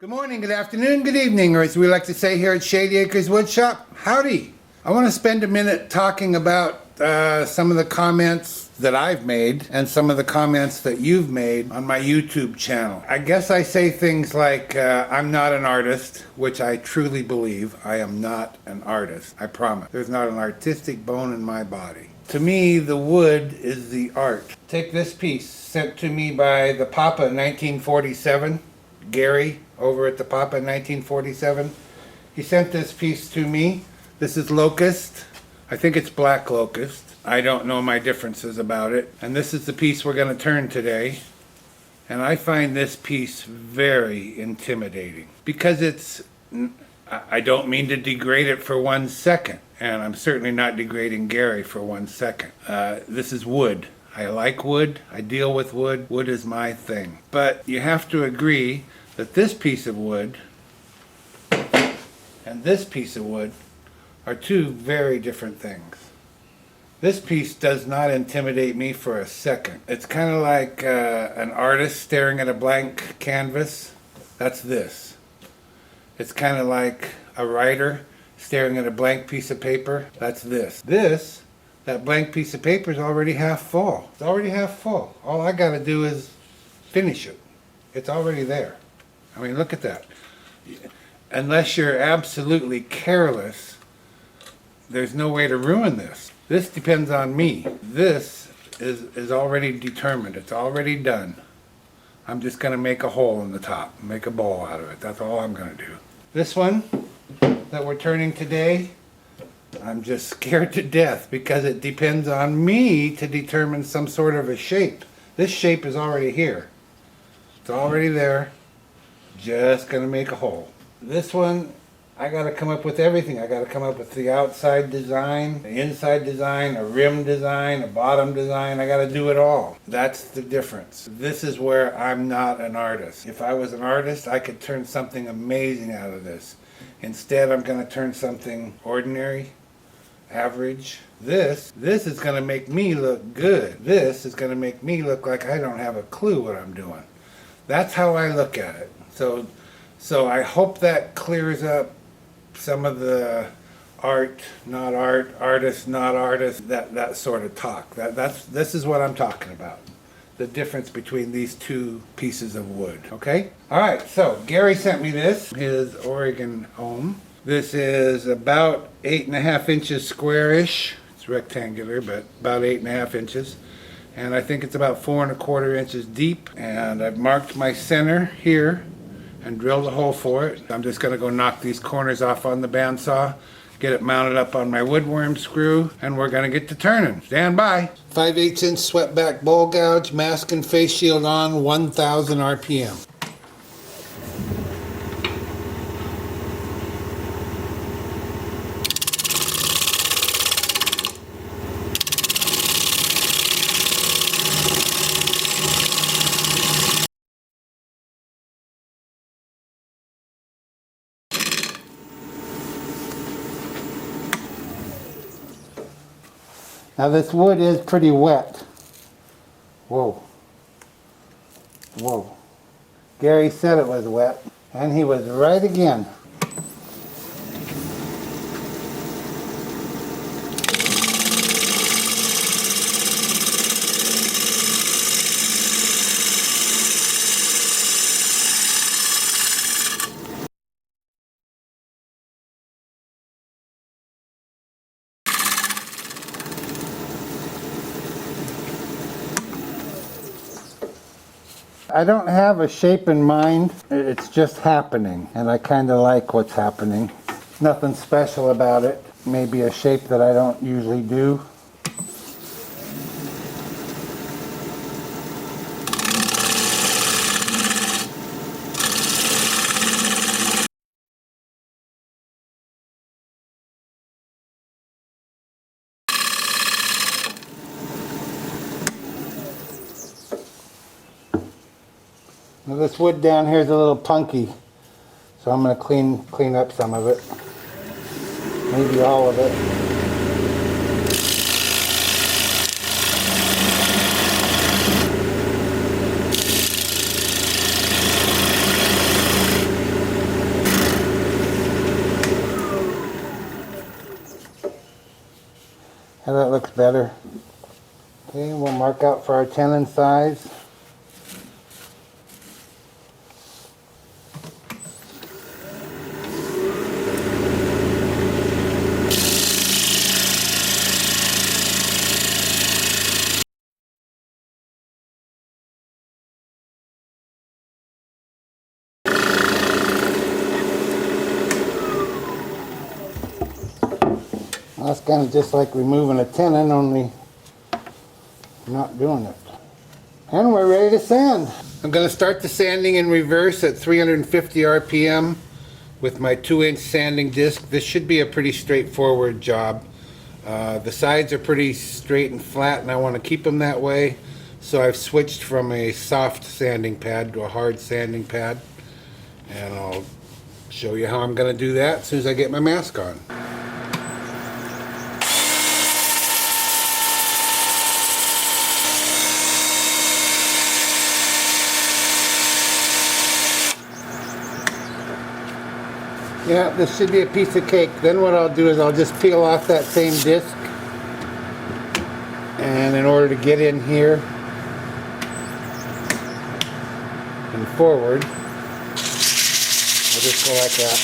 Good morning, good afternoon, good evening, or as we like to say here at Shady Acres Woodshop, howdy. I want to spend a minute talking about some of the comments that I've made and some of the comments that you've made on my YouTube channel. I guess I say things like, I'm not an artist, which I truly believe. I am not an artist, I promise. There's not an artistic bone in my body. To me, the wood is the art. Take this piece, sent to me by ThePapa1947, Gary, over at ThePapa1947. He sent this piece to me. This is Locust. I think it's black locust. I don't know my differences about it. And this is the piece we're going to turn today. And I find this piece very intimidating because it's, I don't mean to degrade it for 1 second. And I'm certainly not degrading Gary for 1 second. This is wood. I like wood. I deal with wood. Wood is my thing. But you have to agree that this piece of wood and this piece of wood are two very different things. This piece does not intimidate me for a second. It's kind of like an artist staring at a blank canvas. That's this. It's kind of like a writer staring at a blank piece of paper. That's this. That blank piece of paper is already half full. It's already half full. All I got to do is finish it. It's already there. I mean, look at that. Unless you're absolutely careless, there's no way to ruin this. This depends on me. This is already determined. It's already done. I'm just going to make a hole in the top, make a ball out of it. That's all I'm going to do. This one that we're turning today, I'm just scared to death because it depends on me to determine some sort of a shape. This shape is already here. It's already there. Just gonna make a hole. This one, I gotta come up with everything. I gotta come up with the outside design, the inside design, a rim design, a bottom design. I gotta do it all. That's the difference. This is where I'm not an artist. If I was an artist, I could turn something amazing out of this. Instead, I'm gonna turn something ordinary, average. This is gonna make me look good. This is gonna make me look like I don't have a clue what I'm doing. That's how I look at it. So I hope that clears up some of the art, not art, artist, not artist, that sort of talk. This is what I'm talking about. The difference between these two pieces of wood, okay? All right, so Gary sent me this, his Oregon home. This is about 8.5 inches squarish. It's rectangular, but about 8.5 inches. And I think it's about 4¼ inches deep. And I've marked my center here and drilled a hole for it. I'm just gonna go knock these corners off on the bandsaw, get it mounted up on my woodworm screw, and we're gonna get to turning. Stand by. 5/8 inch swept back bowl gouge, mask and face shield on, 1000 RPM. Now this wood is pretty wet. Whoa. Whoa. Gary said it was wet, and he was right again. I don't have a shape in mind, it's just happening, and I kind of like what's happening. Nothing special about it, maybe a shape that I don't usually do. Now this wood down here is a little punky, so I'm going to clean up some of it, maybe all of it. How that looks better. Okay, we'll mark out for our tenon size. That's kind of just like removing a tenon, only not doing it. And we're ready to sand. I'm going to start the sanding in reverse at 350 RPM with my 2-inch sanding disc. This should be a pretty straightforward job. The sides are pretty straight and flat, and I want to keep them that way. So I've switched from a soft sanding pad to a hard sanding pad. And I'll show you how I'm going to do that as soon as I get my mask on. Yeah, this should be a piece of cake. Then what I'll do is I'll just peel off that same disc. And in order to get in here and forward, I'll just go like that.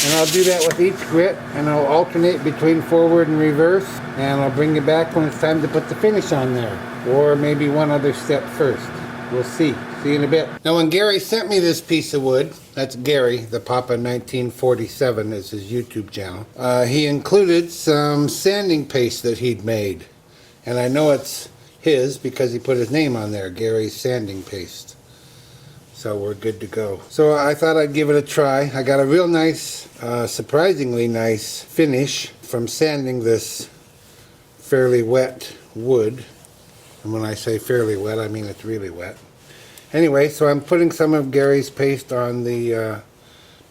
And I'll do that with each grit, and I'll alternate between forward and reverse, and I'll bring you back when it's time to put the finish on there. Or maybe one other step first. We'll see. See you in a bit. Now when Gary sent me this piece of wood, that's Gary, ThePapa1947 is his YouTube channel, he included some sanding paste that he'd made. And I know it's his because he put his name on there, Gary's Sanding Paste. So we're good to go. So I thought I'd give it a try. I got a real nice, surprisingly nice finish from sanding this fairly wet wood. And when I say fairly wet, I mean it's really wet. Anyway, so I'm putting some of Gary's paste on the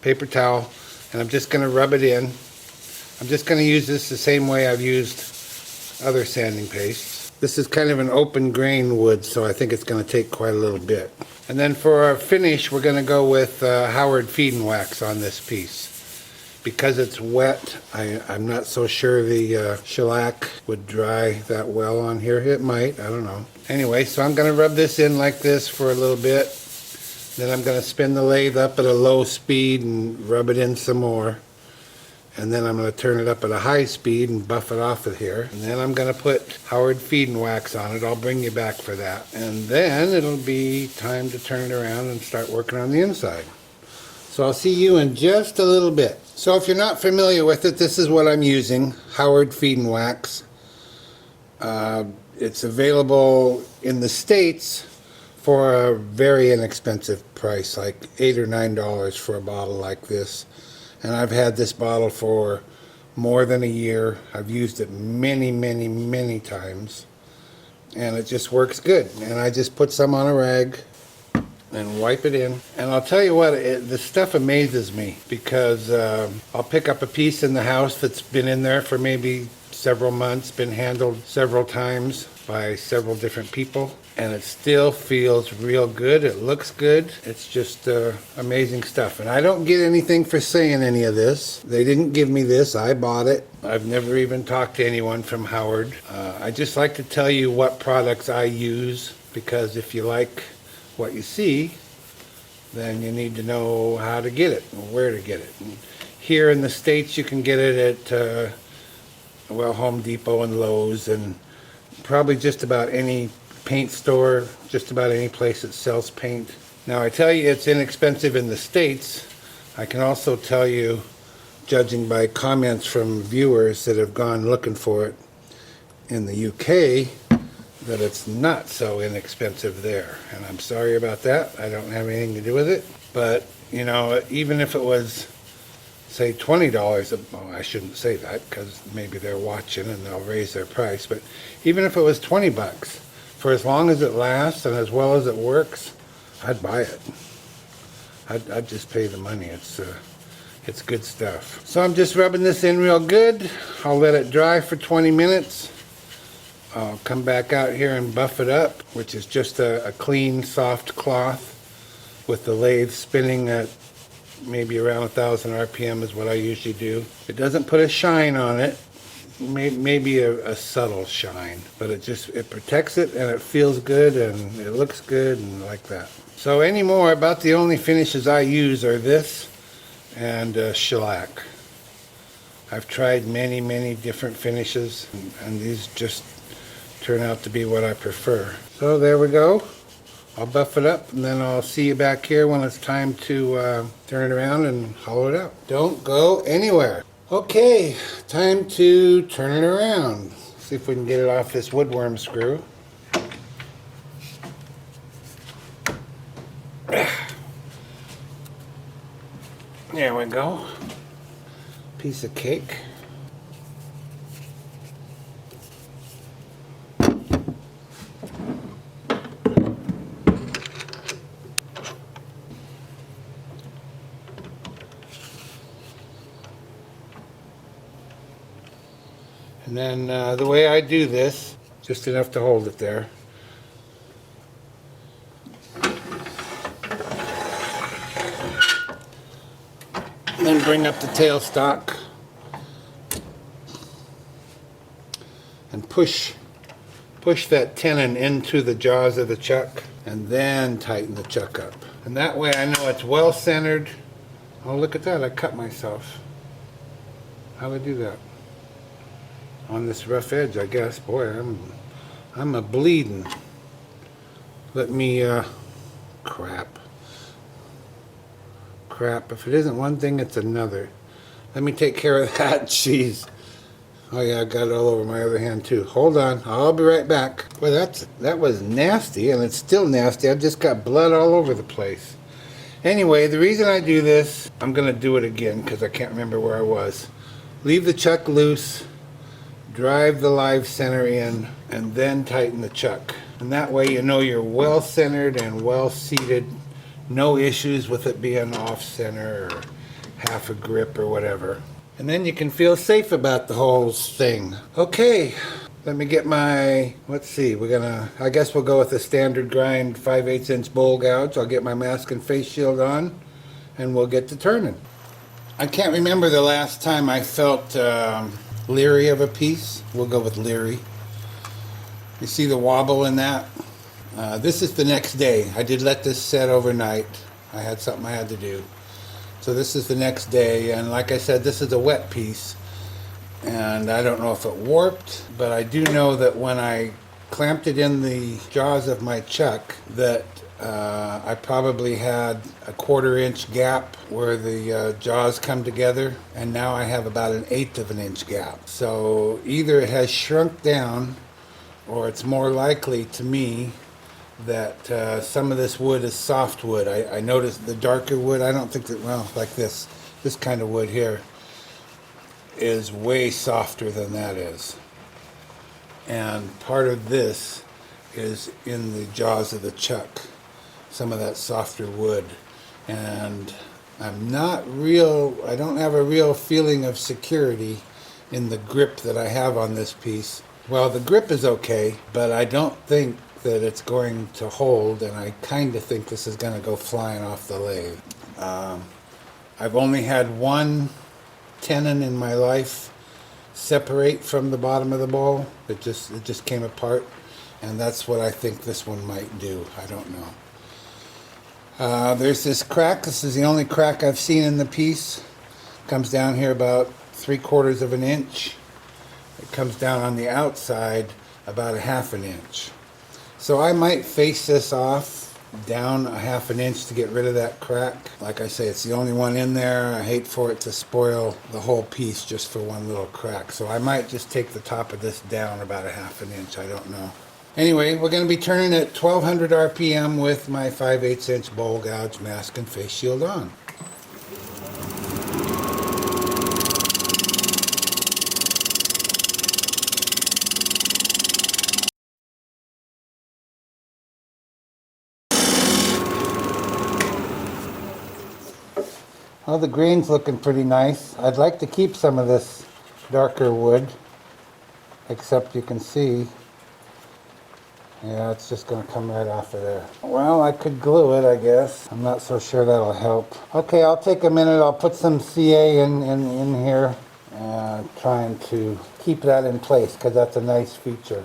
paper towel, and I'm just going to rub it in. I'm just going to use this the same way I've used other sanding pastes. This is kind of an open grain wood, so I think it's going to take quite a little bit. And then for our finish, we're going to go with Howard Feed and Wax on this piece. Because it's wet, I'm not so sure the shellac would dry that well on here. It might, I don't know. Anyway, so I'm going to rub this in like this for a little bit. Then I'm going to spin the lathe up at a low speed and rub it in some more. And then I'm going to turn it up at a high speed and buff it off of here. And then I'm going to put Howard Feed and Wax on it. I'll bring you back for that. And then it'll be time to turn it around and start working on the inside. So I'll see you in just a little bit. So if you're not familiar with it, this is what I'm using, Howard Feed and Wax. It's available in the States for a very inexpensive price, like $8 or $9 for a bottle like this. And I've had this bottle for more than a year. I've used it many, many, many times. And it just works good. And I just put some on a rag and wipe it in. And I'll tell you what, this stuff amazes me because I'll pick up a piece in the house that's been in there for maybe several months, been handled several times by several different people, and it still feels real good. It looks good. It's just amazing stuff. And I don't get anything for saying any of this. They didn't give me this. I bought it. I've never even talked to anyone from Howard. I just like to tell you what products I use, because if you like what you see, then you need to know how to get it and where to get it. And here in the States you can get it at well, Home Depot and Lowe's and probably just about any paint store, just about any place that sells paint. Now I tell you it's inexpensive in the States. I can also tell you, judging by comments from viewers that have gone looking for it in the UK, that it's not so inexpensive there. And I'm sorry about that. I don't have anything to do with it. But, you know, even if it was, say, $20, well, I shouldn't say that because maybe they're watching and they'll raise their price. But even if it was 20 bucks, for as long as it lasts and as well as it works, I'd buy it. I'd just pay the money. It's good stuff. So I'm just rubbing this in real good. I'll let it dry for 20 minutes. I'll come back out here and buff it up, which is just a clean, soft cloth with the lathe spinning at maybe around 1,000 RPM is what I usually do. It doesn't put a shine on it. maybe a subtle shine, but it protects it and it feels good and it looks good and like that. So anymore, about the only finishes I use are this and shellac. I've tried many different finishes, and these just turn out to be what I prefer. So there we go. I'll buff it up, and then I'll see you back here when it's time to turn it around and hollow it out. Don't go anywhere. Okay, time to turn it around. See if we can get it off this woodworm screw. There we go. Piece of cake. And then the way I do this, just enough to hold it there. And then bring up the tailstock and push that tenon into the jaws of the chuck, and then tighten the chuck up. And that way I know it's well centered. Oh, look at that, I cut myself. How did I do that? On this rough edge, I guess. Boy, I'm a bleeding. Let me crap. If it isn't one thing, it's another. Let me take care of that. Jeez. Oh yeah, I got it all over my other hand too. Hold on, I'll be right back. Boy, that was nasty, and it's still nasty. I've just got blood all over the place. Anyway, the reason I do this, I'm gonna do it again because I can't remember where I was. Leave the chuck loose, drive the live center in, and then tighten the chuck. And that way you know you're well centered and well seated. No issues with it being off center or half a grip or whatever. And then you can feel safe about the whole thing. Okay, let me get my, let's see, I guess we'll go with the standard grind 5/8 inch bowl gouge. I'll get my mask and face shield on, and we'll get to turning. I can't remember the last time I felt leery of a piece. We'll go with leery. You see the wobble in that? This is the next day. I did let this set overnight. I had something I had to do. So this is the next day, and like I said, this is a wet piece. And I don't know if it warped, but I do know that when I clamped it in the jaws of my chuck, that I probably had a 1/4 inch gap where the jaws come together, and now I have about an 1/8 of an inch gap. So either it has shrunk down, or it's more likely to me that some of this wood is soft wood. I noticed the darker wood, I don't think that, well, like this kind of wood here is way softer than that is. And part of this is in the jaws of the chuck, some of that softer wood. And I don't have a real feeling of security in the grip that I have on this piece. Well, the grip is okay, but I don't think that it's going to hold, and I kind of think this is going to go flying off the lathe. I've only had one tenon in my life separate from the bottom of the bowl. It just came apart, and that's what I think this one might do. I don't know. There's this crack. This is the only crack I've seen in the piece. Comes down here about 3/4 of an inch. It comes down on the outside about 1/2 an inch. So I might face this off down 1/2 an inch to get rid of that crack. Like I say, it's the only one in there. I hate for it to spoil the whole piece just for one little crack. So I might just take the top of this down about 1/2 an inch. I don't know. Anyway, we're going to be turning at 1200 RPM with my 5/8 inch bowl gouge mask and face shield on. Well, the grain's looking pretty nice. I'd like to keep some of this darker wood, except you can see, yeah, it's just going to come right off of there. Well, I could glue it, I guess. I'm not so sure that'll help. Okay, I'll take a minute. I'll put some CA in here, trying to keep that in place because that's a nice feature.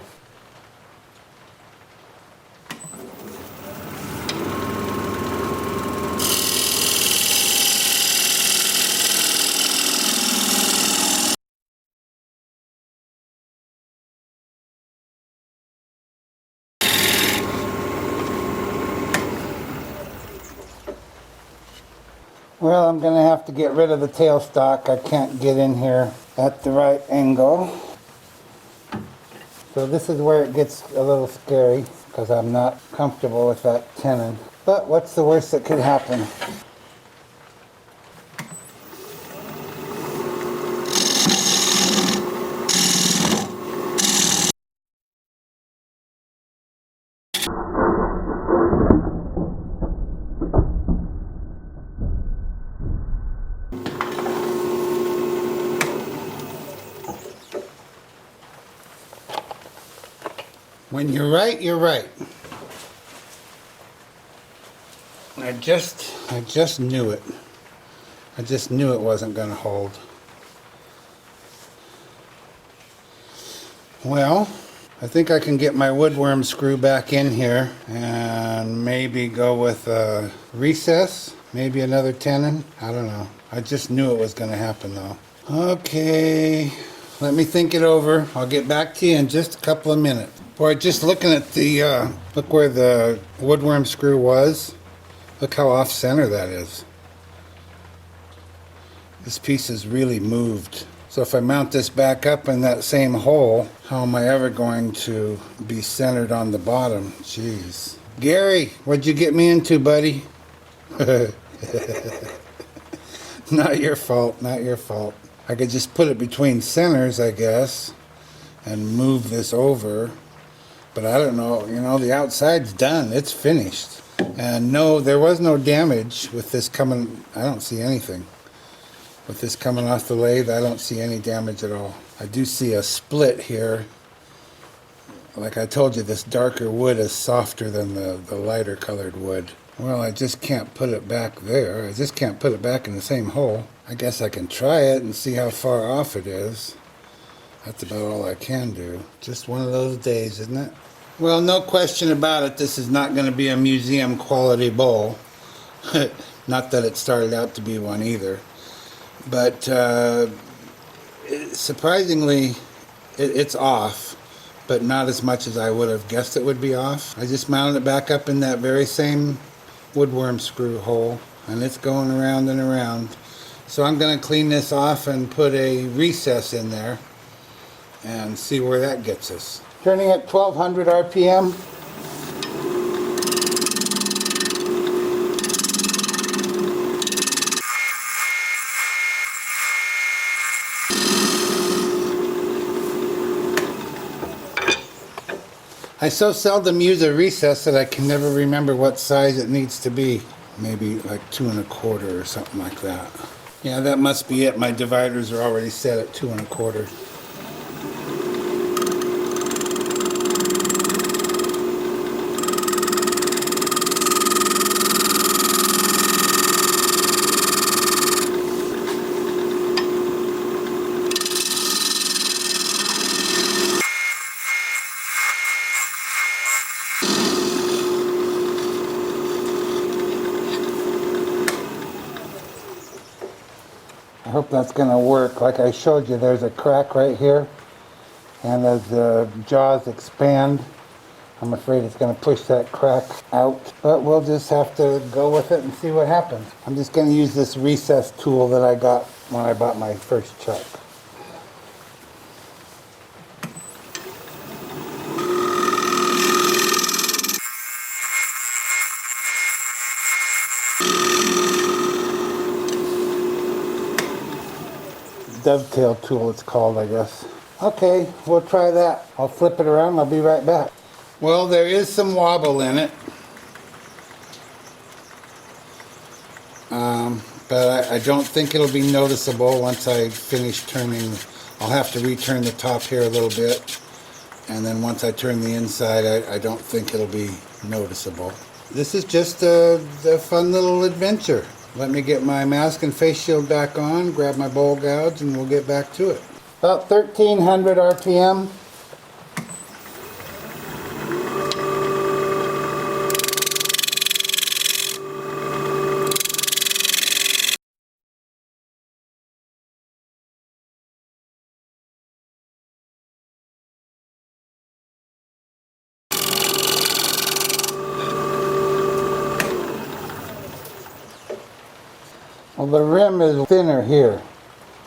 Well, I'm going to have to get rid of the tailstock. I can't get in here at the right angle. So this is where it gets a little scary because I'm not comfortable with that tenon. But what's the worst that could happen? When you're right, you're right. I just knew it. I just knew it wasn't going to hold. Well, I think I can get my woodworm screw back in here and maybe go with a recess, maybe another tenon. I don't know. I just knew it was going to happen though. Okay, let me think it over. I'll get back to you in just a couple of minutes. Boy, just looking at the, look where the woodworm screw was. Look how off center that is. This piece is really moved. So if I mount this back up in that same hole, how am I ever going to be centered on the bottom? Jeez. Gary, what'd you get me into, buddy? Not your fault, not your fault. I could just put it between centers, I guess, and move this over. But I don't know, you know, the outside's done. It's finished. And no, there was no damage with this coming. I don't see anything. With this coming off the lathe, I don't see any damage at all. I do see a split here. Like I told you, this darker wood is softer than the lighter colored wood. Well, I just can't put it back there. I just can't put it back in the same hole. I guess I can try it and see how far off it is. That's about all I can do. Just one of those days, isn't it? Well, no question about it, this is not going to be a museum quality bowl. Not that it started out to be one either. But surprisingly, it's off, but not as much as I would have guessed it would be off. I just mounted it back up in that very same woodworm screw hole, and it's going around and around. So I'm going to clean this off and put a recess in there and see where that gets us. Turning at 1200 RPM. I so seldom use a recess that I can never remember what size it needs to be. Maybe like 2 1/4 or something like that. Yeah, that must be it. My dividers are already set at 2 1/4. I hope that's going to work. Like I showed you, there's a crack right here, and as the jaws expand, I'm afraid it's going to push that crack out, but we'll just have to go with it and see what happens. I'm just going to use this recess tool that I got when I bought my first chuck. Dovetail tool it's called, I guess. Okay, we'll try that. I'll flip it around, I'll be right back. Well, there is some wobble in it. But I don't think it'll be noticeable once I finish turning. I'll have to return the top here a little bit. And then once I turn the inside, I don't think it'll be noticeable. This is just a fun little adventure. Let me get my mask and face shield back on, grab my bowl gouge, and we'll get back to it. About 1300 RPM. Well, the rim is thinner here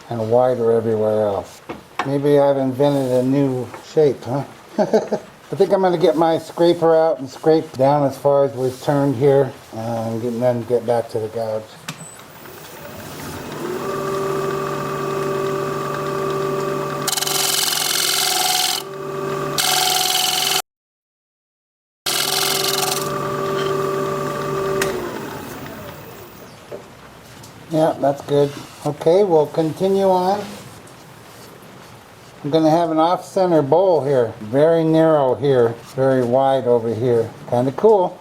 and wider everywhere else. Maybe I've invented a new shape, huh? I think I'm going to get my scraper out and scrape down as far as we've turned here and then get back to the gouge. Yeah, that's good. Okay, we'll continue on. I'm going to have an off-center bowl here. Very narrow here, very wide over here. Kind of cool.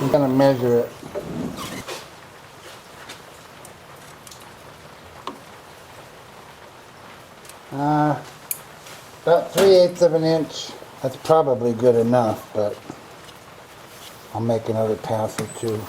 I'm going to measure it. About 3/8 of an inch. That's probably good enough, but I'll make another pass or two.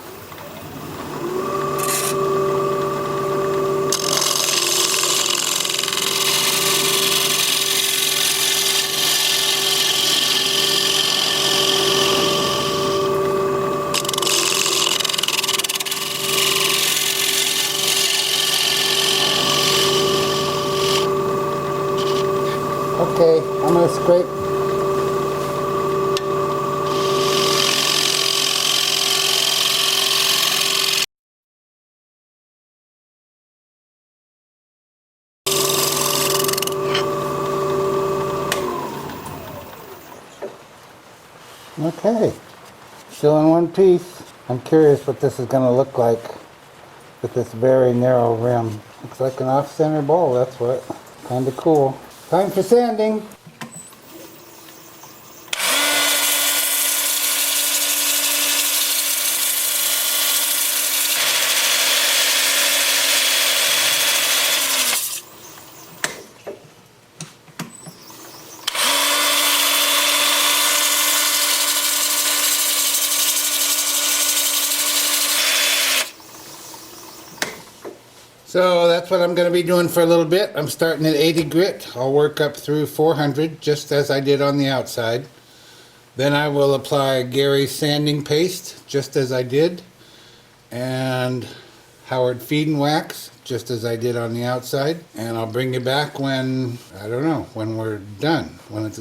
Okay, I'm going to scrape. Okay, still in one piece. I'm curious what this is going to look like with this very narrow rim. Looks like an off-center bowl, that's what. Kind of cool. Time for sanding. So that's what I'm going to be doing for a little bit. I'm starting at 80 grit. I'll work up through 400 just as I did on the outside. Then I will apply Gary's sanding paste just as I did, and Howard feed and wax just as I did on the outside. And I'll bring you back when, I don't know, when we're done, when it's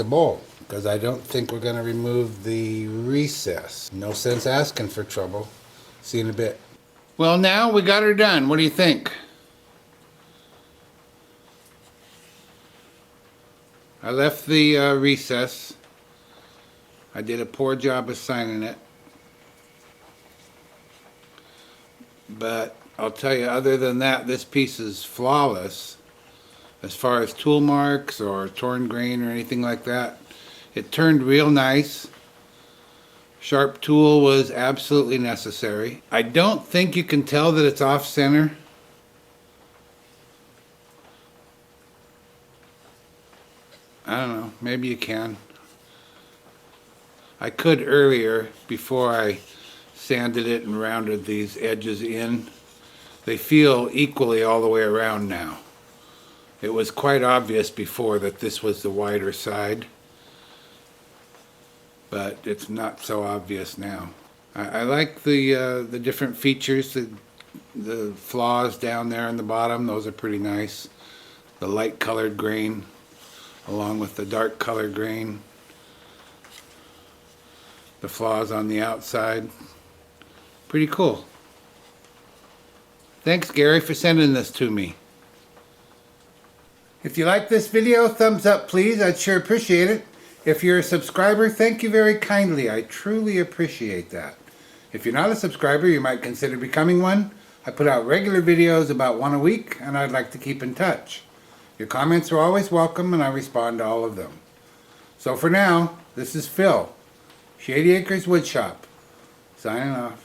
a bowl. Because I don't think we're going to remove the recess. No sense asking for trouble. See you in a bit. Well, now we got her done. What do you think? I left the recess. I did a poor job of signing it. But I'll tell you, other than that, this piece is flawless. As far as tool marks or torn grain or anything like that. It turned real nice. Sharp tool was absolutely necessary. I don't think you can tell that it's off center. I don't know, maybe you can. I could earlier, before I sanded it and rounded these edges in. They feel equally all the way around now. It was quite obvious before that this was the wider side, but it's not so obvious now. I like the different features, the flaws down there in the bottom. Those are pretty nice. The light colored grain along with the dark colored grain. The flaws on the outside. Pretty cool. Thanks, Gary, for sending this to me. If you like this video, thumbs up please. I'd sure appreciate it. If you're a subscriber, thank you very kindly. I truly appreciate that. If you're not a subscriber, you might consider becoming one. I put out regular videos about one a week, and I'd like to keep in touch. Your comments are always welcome, and I respond to all of them. So for now, this is Phil, Shady Acres Woodshop, signing off.